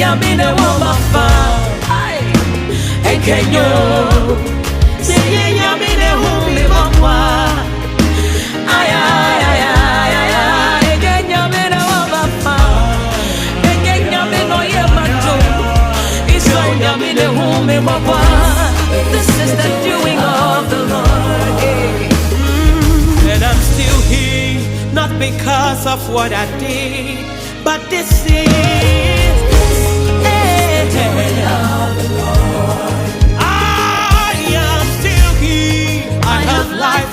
Yamine Wamafa, Ekenyo, say Yamine Humi Mama, Ekenyamine Wamafa, Ekenyamino Yamato, Iso Yamine Humi Mama. This is the doing of the Lord, and I'm still here, not because of what I did, but this is I am still here. I have life